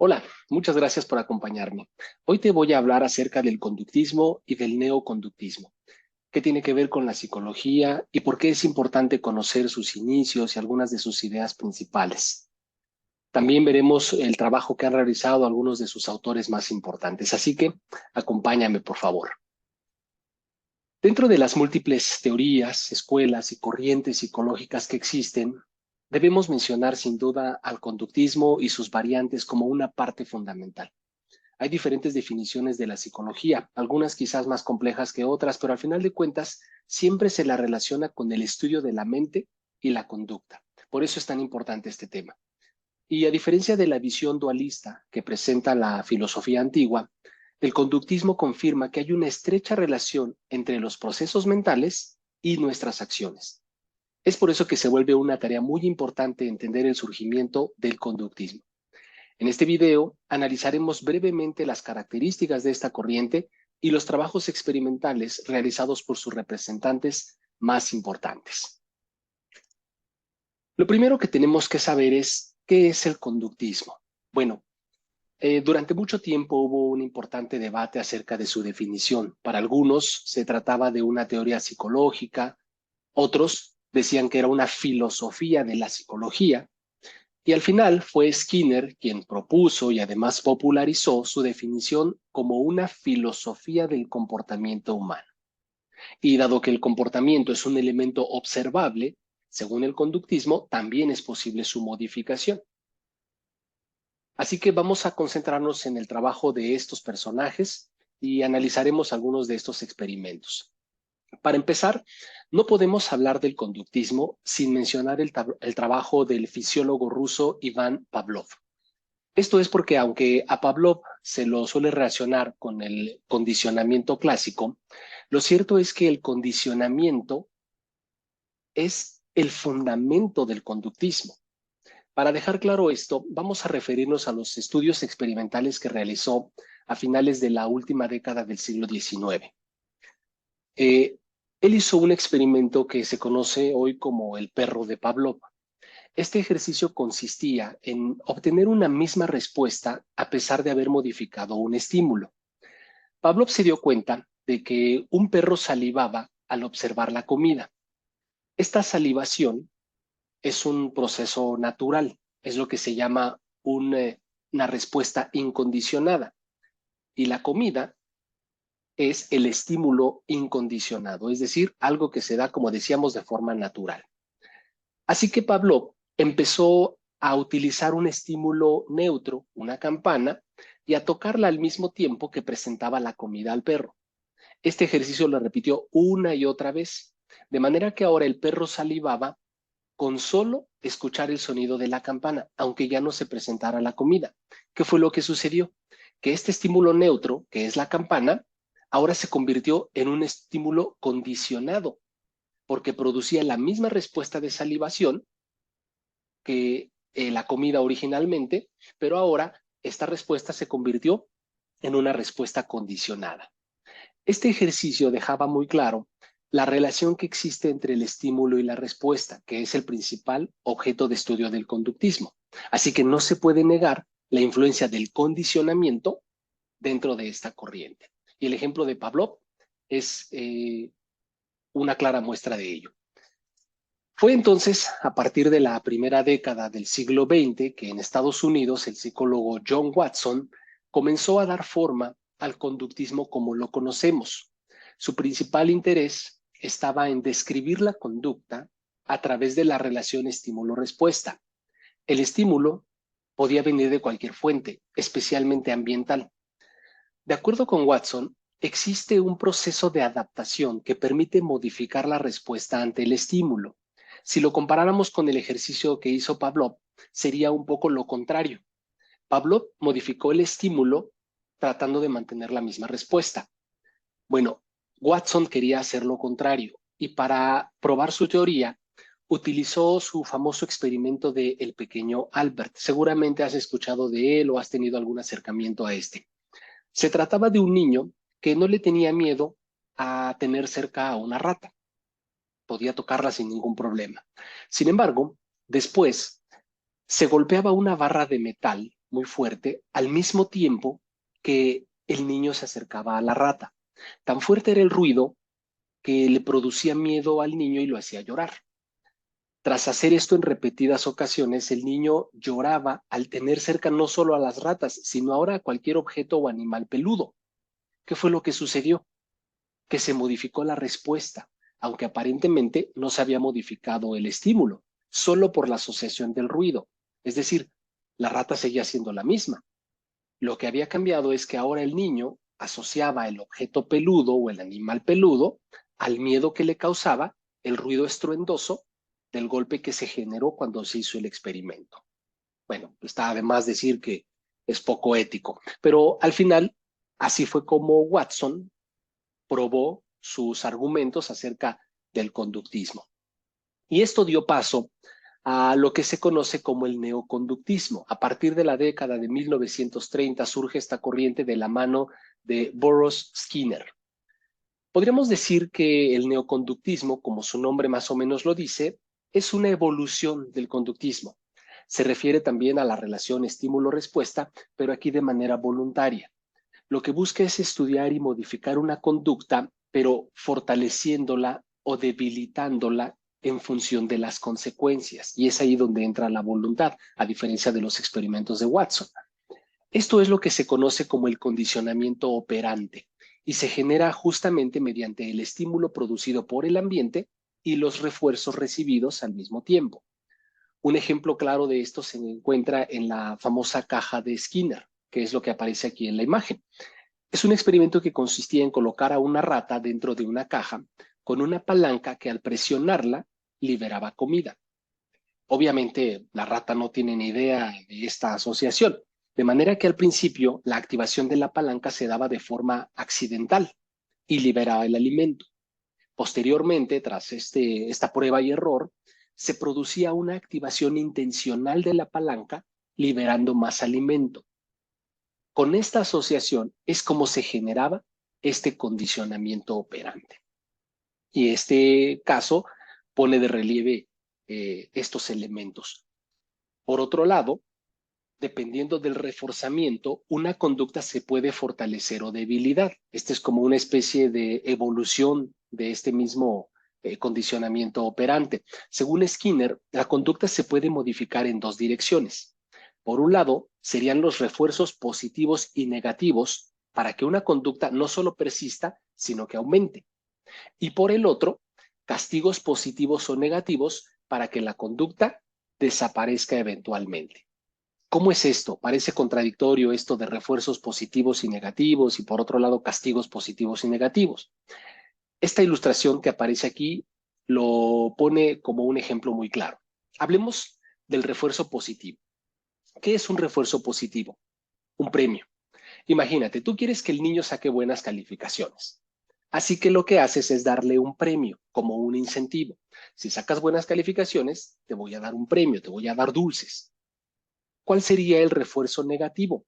Hola, muchas gracias por acompañarme. Hoy te voy a hablar acerca del conductismo y del neoconductismo. ¿Qué tiene que ver con la psicología y por qué es importante conocer sus inicios y algunas de sus ideas principales? También veremos el trabajo que han realizado algunos de sus autores más importantes. Así que acompáñame, por favor. Dentro de las múltiples teorías, escuelas y corrientes psicológicas que existen, debemos mencionar sin duda al conductismo y sus variantes como una parte fundamental. Hay diferentes definiciones de la psicología, algunas quizás más complejas que otras, pero al final de cuentas siempre se la relaciona con el estudio de la mente y la conducta. Por eso es tan importante este tema. Y a diferencia de la visión dualista que presenta la filosofía antigua, el conductismo confirma que hay una estrecha relación entre los procesos mentales y nuestras acciones. Es por eso que se vuelve una tarea muy importante entender el surgimiento del conductismo. En este video analizaremos brevemente las características de esta corriente y los trabajos experimentales realizados por sus representantes más importantes. Lo primero que tenemos que saber es qué es el conductismo. Bueno, durante mucho tiempo hubo un importante debate acerca de su definición. Para algunos se trataba de una teoría psicológica, otros decían que era una filosofía de la psicología. Y al final fue Skinner quien propuso y además popularizó su definición como una filosofía del comportamiento humano. Y dado que el comportamiento es un elemento observable, según el conductismo, también es posible su modificación. Así que vamos a concentrarnos en el trabajo de estos personajes y analizaremos algunos de estos experimentos. Para empezar, no podemos hablar del conductismo sin mencionar el trabajo del fisiólogo ruso Iván Pavlov. Esto es porque aunque a Pavlov se lo suele relacionar con el condicionamiento clásico, lo cierto es que el condicionamiento es el fundamento del conductismo. Para dejar claro esto, vamos a referirnos a los estudios experimentales que realizó a finales de la última década del siglo XIX. Eh, Él hizo un experimento que se conoce hoy como el perro de Pavlov. Este ejercicio consistía en obtener una misma respuesta a pesar de haber modificado un estímulo. Pavlov se dio cuenta de que un perro salivaba al observar la comida. Esta salivación es un proceso natural, es lo que se llama una respuesta incondicionada. Y la comida es el estímulo incondicionado, es decir, algo que se da, como decíamos, de forma natural. Así que Pavlov empezó a utilizar un estímulo neutro, una campana, y a tocarla al mismo tiempo que presentaba la comida al perro. Este ejercicio lo repitió una y otra vez, de manera que ahora el perro salivaba con solo escuchar el sonido de la campana, aunque ya no se presentara la comida. ¿Qué fue lo que sucedió? Que este estímulo neutro, que es la campana, ahora se convirtió en un estímulo condicionado, porque producía la misma respuesta de salivación que la comida originalmente, pero ahora esta respuesta se convirtió en una respuesta condicionada. Este ejercicio dejaba muy claro la relación que existe entre el estímulo y la respuesta, que es el principal objeto de estudio del conductismo. Así que no se puede negar la influencia del condicionamiento dentro de esta corriente. Y el ejemplo de Pavlov es una clara muestra de ello. Fue entonces a partir de la primera década del siglo XX que en Estados Unidos el psicólogo John Watson comenzó a dar forma al conductismo como lo conocemos. Su principal interés estaba en describir la conducta a través de la relación estímulo-respuesta. El estímulo podía venir de cualquier fuente, especialmente ambiental. De acuerdo con Watson, existe un proceso de adaptación que permite modificar la respuesta ante el estímulo. Si lo comparáramos con el ejercicio que hizo Pavlov, sería un poco lo contrario. Pavlov modificó el estímulo tratando de mantener la misma respuesta. Bueno, Watson quería hacer lo contrario y para probar su teoría utilizó su famoso experimento de el pequeño Albert. Seguramente has escuchado de él o has tenido algún acercamiento a este. Se trataba de un niño que no le tenía miedo a tener cerca a una rata. Podía tocarla sin ningún problema. Sin embargo, después se golpeaba una barra de metal muy fuerte, al mismo tiempo que el niño se acercaba a la rata. Tan fuerte era el ruido que le producía miedo al niño y lo hacía llorar. Tras hacer esto en repetidas ocasiones, el niño lloraba al tener cerca no solo a las ratas, sino ahora a cualquier objeto o animal peludo. ¿Qué fue lo que sucedió? Que se modificó la respuesta, aunque aparentemente no se había modificado el estímulo, solo por la asociación del ruido. Es decir, la rata seguía siendo la misma. Lo que había cambiado es que ahora el niño asociaba el objeto peludo o el animal peludo al miedo que le causaba el ruido estruendoso del golpe que se generó cuando se hizo el experimento. Bueno, está además decir que es poco ético, pero al final así fue como Watson probó sus argumentos acerca del conductismo. Y esto dio paso a lo que se conoce como el neoconductismo. A partir de la década de 1930 surge esta corriente de la mano de Burroughs Skinner. Podríamos decir que el neoconductismo, como su nombre más o menos lo dice, es una evolución del conductismo. Se refiere también a la relación estímulo-respuesta, pero aquí de manera voluntaria. Lo que busca es estudiar y modificar una conducta, pero fortaleciéndola o debilitándola en función de las consecuencias. Y es ahí donde entra la voluntad, a diferencia de los experimentos de Watson. Esto es lo que se conoce como el condicionamiento operante y se genera justamente mediante el estímulo producido por el ambiente y los refuerzos recibidos al mismo tiempo. Un ejemplo claro de esto se encuentra en la famosa caja de Skinner, que es lo que aparece aquí en la imagen. Es un experimento que consistía en colocar a una rata dentro de una caja con una palanca que al presionarla liberaba comida. Obviamente la rata no tiene ni idea de esta asociación, de manera que al principio la activación de la palanca se daba de forma accidental y liberaba el alimento. Posteriormente, tras esta prueba y error, se producía una activación intencional de la palanca liberando más alimento. Con esta asociación es como se generaba este condicionamiento operante. Y este caso pone de relieve estos elementos. Por otro lado, dependiendo del reforzamiento, una conducta se puede fortalecer o debilitar. Este es como una especie de evolución de este mismo condicionamiento operante. Según Skinner, la conducta se puede modificar en dos direcciones. Por un lado, serían los refuerzos positivos y negativos para que una conducta no solo persista, sino que aumente. Y por el otro, castigos positivos o negativos para que la conducta desaparezca eventualmente. ¿Cómo es esto? Parece contradictorio esto de refuerzos positivos y negativos y por otro lado castigos positivos y negativos. Esta ilustración que aparece aquí lo pone como un ejemplo muy claro. Hablemos del refuerzo positivo. ¿Qué es un refuerzo positivo? Un premio. Imagínate, tú quieres que el niño saque buenas calificaciones. Así que lo que haces es darle un premio como un incentivo. Si sacas buenas calificaciones, te voy a dar un premio, te voy a dar dulces. ¿Cuál sería el refuerzo negativo?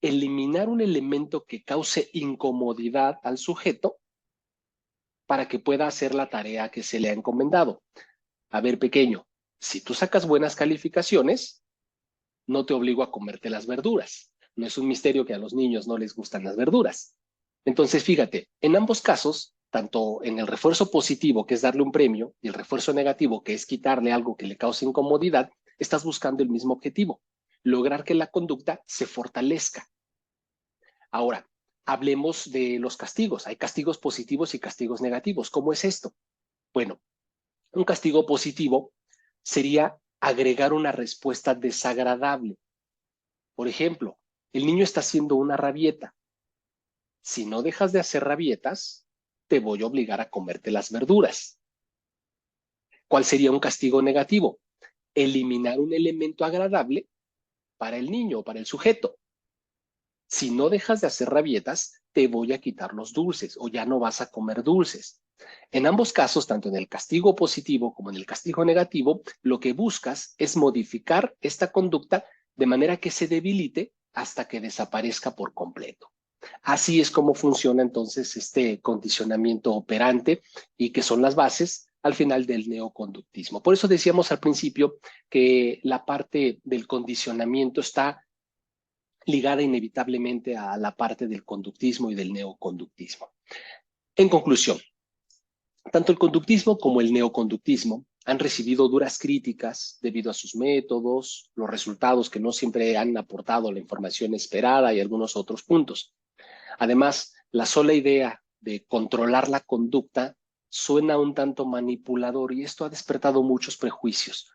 Eliminar un elemento que cause incomodidad al sujeto para que pueda hacer la tarea que se le ha encomendado. A ver, pequeño, si tú sacas buenas calificaciones, no te obligo a comerte las verduras. No es un misterio que a los niños no les gustan las verduras. Entonces, fíjate, en ambos casos, tanto en el refuerzo positivo, que es darle un premio, y el refuerzo negativo, que es quitarle algo que le cause incomodidad, estás buscando el mismo objetivo, lograr que la conducta se fortalezca. Ahora, hablemos de los castigos. Hay castigos positivos y castigos negativos. ¿Cómo es esto? Bueno, un castigo positivo sería agregar una respuesta desagradable. Por ejemplo, el niño está haciendo una rabieta. Si no dejas de hacer rabietas, te voy a obligar a comerte las verduras. ¿Cuál sería un castigo negativo? Eliminar un elemento agradable para el niño o para el sujeto. Si no dejas de hacer rabietas, te voy a quitar los dulces o ya no vas a comer dulces. En ambos casos, tanto en el castigo positivo como en el castigo negativo, lo que buscas es modificar esta conducta de manera que se debilite hasta que desaparezca por completo. Así es como funciona entonces este condicionamiento operante y que son las bases al final del neoconductismo. Por eso decíamos al principio que la parte del condicionamiento está ligada inevitablemente a la parte del conductismo y del neoconductismo. En conclusión, tanto el conductismo como el neoconductismo han recibido duras críticas debido a sus métodos, los resultados que no siempre han aportado la información esperada y algunos otros puntos. Además, la sola idea de controlar la conducta suena un tanto manipulador y esto ha despertado muchos prejuicios.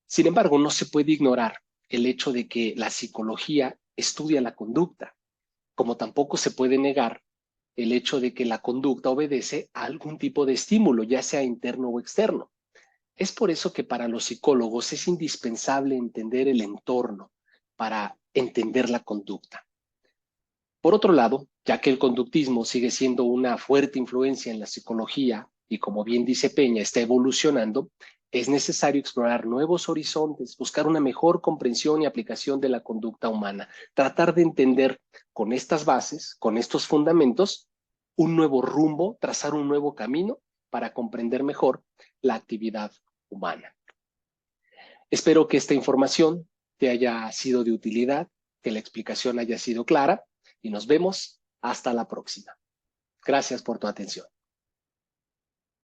Sin embargo, no se puede ignorar el hecho de que la psicología estudia la conducta, como tampoco se puede negar el hecho de que la conducta obedece a algún tipo de estímulo, ya sea interno o externo. Es por eso que para los psicólogos es indispensable entender el entorno para entender la conducta. Por otro lado, ya que el conductismo sigue siendo una fuerte influencia en la psicología y como bien dice Peña, está evolucionando, es necesario explorar nuevos horizontes, buscar una mejor comprensión y aplicación de la conducta humana, tratar de entender con estas bases, con estos fundamentos, un nuevo rumbo, trazar un nuevo camino para comprender mejor la actividad humana. Espero que esta información te haya sido de utilidad, que la explicación haya sido clara y nos vemos hasta la próxima. Gracias por tu atención.